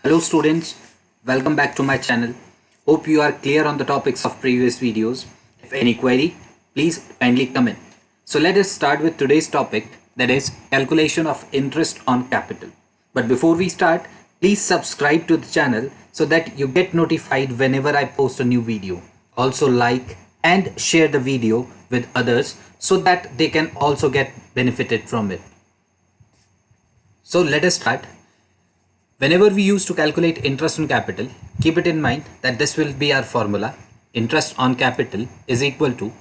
Hello students, welcome back to my channel. Hope you are clear on the topics of previous videos. If any query, please kindly comment. So let us start with today's topic, that is calculation of interest on capital. But before we start, please subscribe to the channel so that you get notified whenever I post a new video. Also like and share the video with others so that they can also get benefited from it. So let us start. Whenever we use to calculate interest on capital, keep it in mind that this will be our formula. Interest on capital is equal to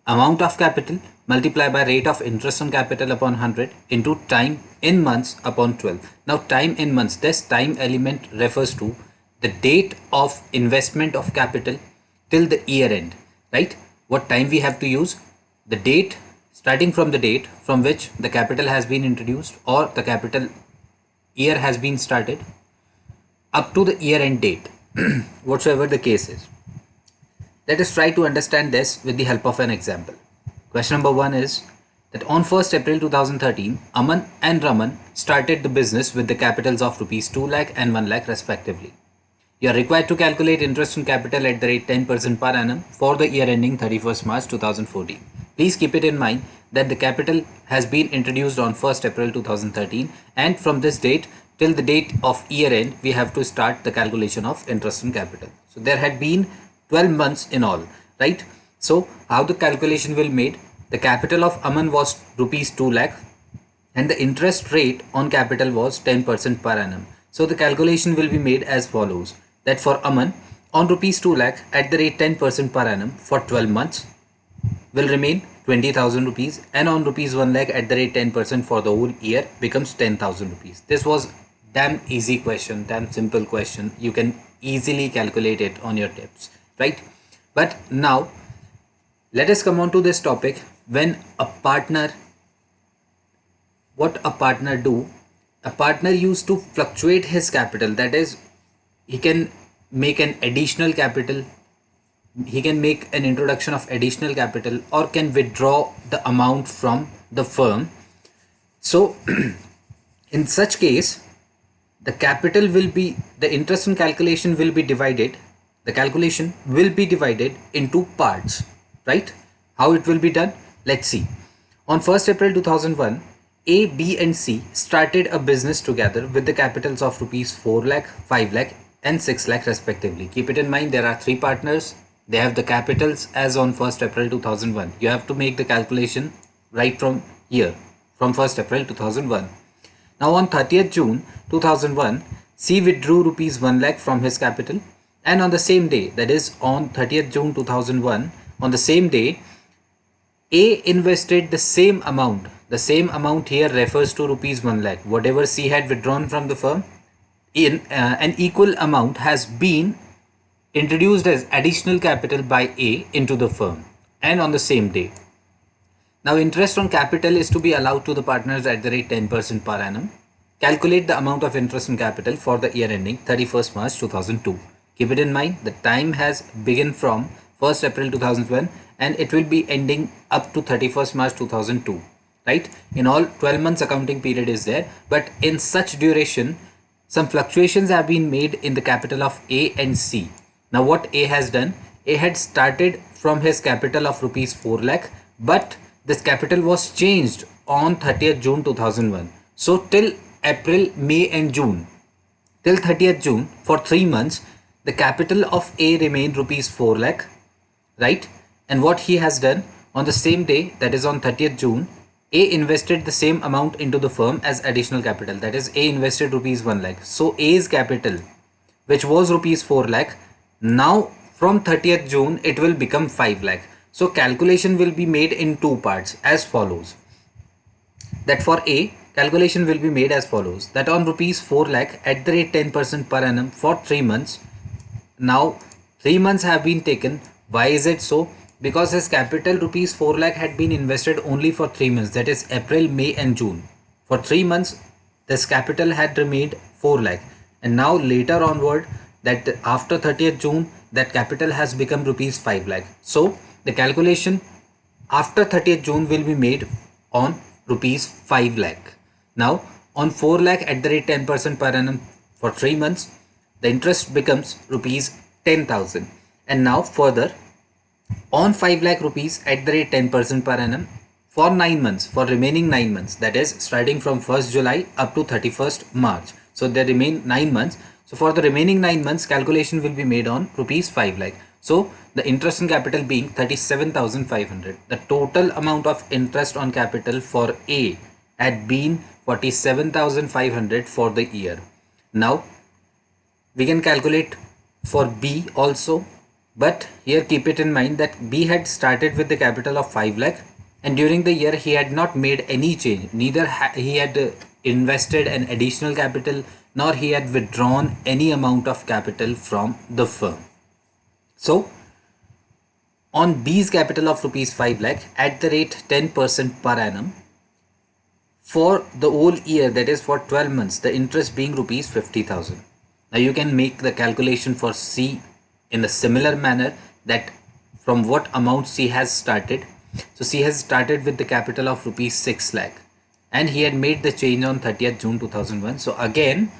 amount of capital multiplied by rate of interest on capital upon 100 into time in months upon 12. Now time in months, this time element refers to the date of investment of capital till the year end, right? What time we have to use? The date, starting from the date from which the capital has been introduced or the capital year has been started up to the year end date, whatsoever the case is. Let us try to understand this with the help of an example. Question number 1 is that on 1st April 2013, Aman and Raman started the business with the capitals of rupees 2 lakh and 1 lakh respectively. You are required to calculate interest on capital at the rate 10% per annum for the year ending 31st March 2014. Please keep it in mind that the capital has been introduced on 1st April 2013 and from this date till the date of year end we have to start the calculation of interest on capital. So there had been 12 months in all, right? So how the calculation will made? The capital of Aman was rupees 2 lakh and the interest rate on capital was 10% per annum. So the calculation will be made as follows, that for Aman on rupees 2 lakh at the rate 10% per annum for 12 months will remain 20,000 rupees, and on rupees 1 lakh at the rate 10% for the whole year becomes 10,000 rupees. This was damn easy question, damn simple question. You can easily calculate it on your tips, right? But now let us come on to this topic. When a partner, what a partner do? A partner used to fluctuate his capital, that is he can make an additional capital, he can make an introduction of additional capital or can withdraw the amount from the firm. So in such case the capital will be, the interest in calculation will be divided, the calculation will be divided into parts, right? How it will be done? Let's see. On 1st April 2001, A, B and C started a business together with the capitals of rupees 4 lakh, 5 lakh and 6 lakh respectively. Keep it in mind there are three partners. They have the capitals as on 1st April 2001. You have to make the calculation right from here, from 1st April 2001. Now on 30th June 2001, C withdrew rupees 1 lakh from his capital, and on the same day, that is on 30th June 2001, on the same day, A invested the same amount. The same amount here refers to rupees 1 lakh. Whatever C had withdrawn from the firm, in an equal amount has been introduced as additional capital by A into the firm, and on the same day. Now interest on capital is to be allowed to the partners at the rate 10% per annum. Calculate the amount of interest on capital for the year ending 31st March 2002. Keep it in mind the time has begun from 1st April 2001 and it will be ending up to 31st March 2002, right? In all 12 months accounting period is there, but in such duration some fluctuations have been made in the capital of A and C. Now what A has done, A had started from his capital of rupees 4 lakh, but this capital was changed on 30th June 2001. So till April, May and June, till 30th June for 3 months, the capital of A remained rupees 4 lakh, right? And what he has done on the same day, that is on 30th June, A invested the same amount into the firm as additional capital, that is A invested rupees 1 lakh. So A's capital, which was rupees 4 lakh, now from 30th June it will become 5 lakh. So calculation will be made in two parts as follows. That for A, calculation will be made as follows, that on rupees 4 lakh at the rate 10% per annum for 3 months. Now 3 months have been taken. Why is it so? Because his capital rupees 4 lakh had been invested only for 3 months, that is April, May and June. For 3 months this capital had remained 4 lakh, and now later onward, that after 30th June that capital has become rupees 5 lakh. So the calculation after 30th June will be made on rupees 5 lakh. Now on 4 lakh at the rate 10% per annum For 3 months, the interest becomes rupees 10,000. And now further, on 5 lakh rupees at the rate 10% per annum for 9 months, for remaining 9 months, that is starting from 1st July up to 31st March. So there remain 9 months. So for the remaining 9 months, calculation will be made on rupees 5 lakh. So the interest on capital being 37,500. The total amount of interest on capital for A had been 47,500 for the year. Now we can calculate for B also, but here keep it in mind that B had started with the capital of 5 lakh, and during the year he had not made any change. Neither he had invested an additional capital, nor he had withdrawn any amount of capital from the firm. So on B's capital of rupees 5 lakh at the rate 10% per annum for the whole year, that is for 12 months, the interest being rupees 50,000. Now you can make the calculation for C in a similar manner, that from what amount C has started. So C has started with the capital of rupees 6 lakh and he had made the change on 30th June 2001. So again,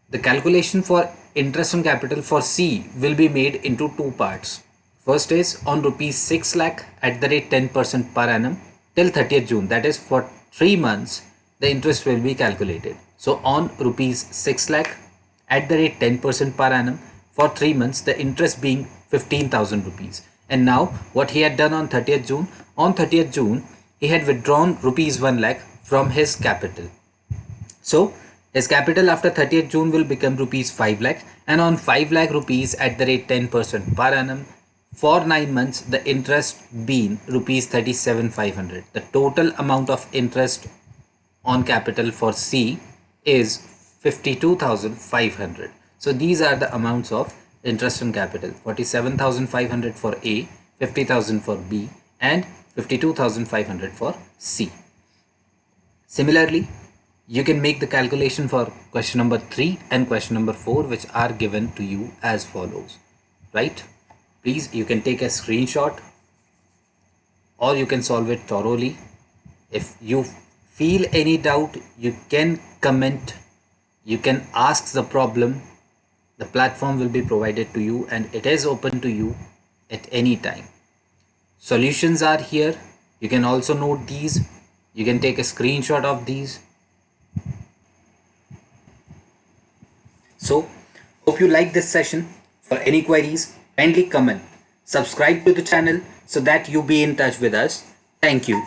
the calculation for interest on capital for C will be made into two parts. First is on rupees 6 lakh at the rate 10% per annum till 30th June, that is for 3 months, the interest will be calculated. So on rupees 6 lakh at the rate 10% per annum for 3 months, the interest being 15,000 rupees. And now what he had done on 30th June, he had withdrawn rupees 1 lakh from his capital. So his capital after 30th June will become rupees 5 lakh, and on 5 lakh rupees at the rate 10% per annum for 9 months, the interest being rupees 37,500. The total amount of interest on capital for C is 52,500. So these are the amounts of interest on capital: 47,500 for A, 50,000 for B, and 52,500 for C. Similarly, you can make the calculation for question number 3 and question number 4, which are given to you as follows, right? Please, you can take a screenshot or you can solve it thoroughly. If you feel any doubt, you can comment, you can ask the problem. The platform will be provided to you and it is open to you at any time. Solutions are here. You can also note these. You can take a screenshot of these. So, hope you like this session. For any queries, kindly comment. Subscribe to the channel so that you be in touch with us. Thank you.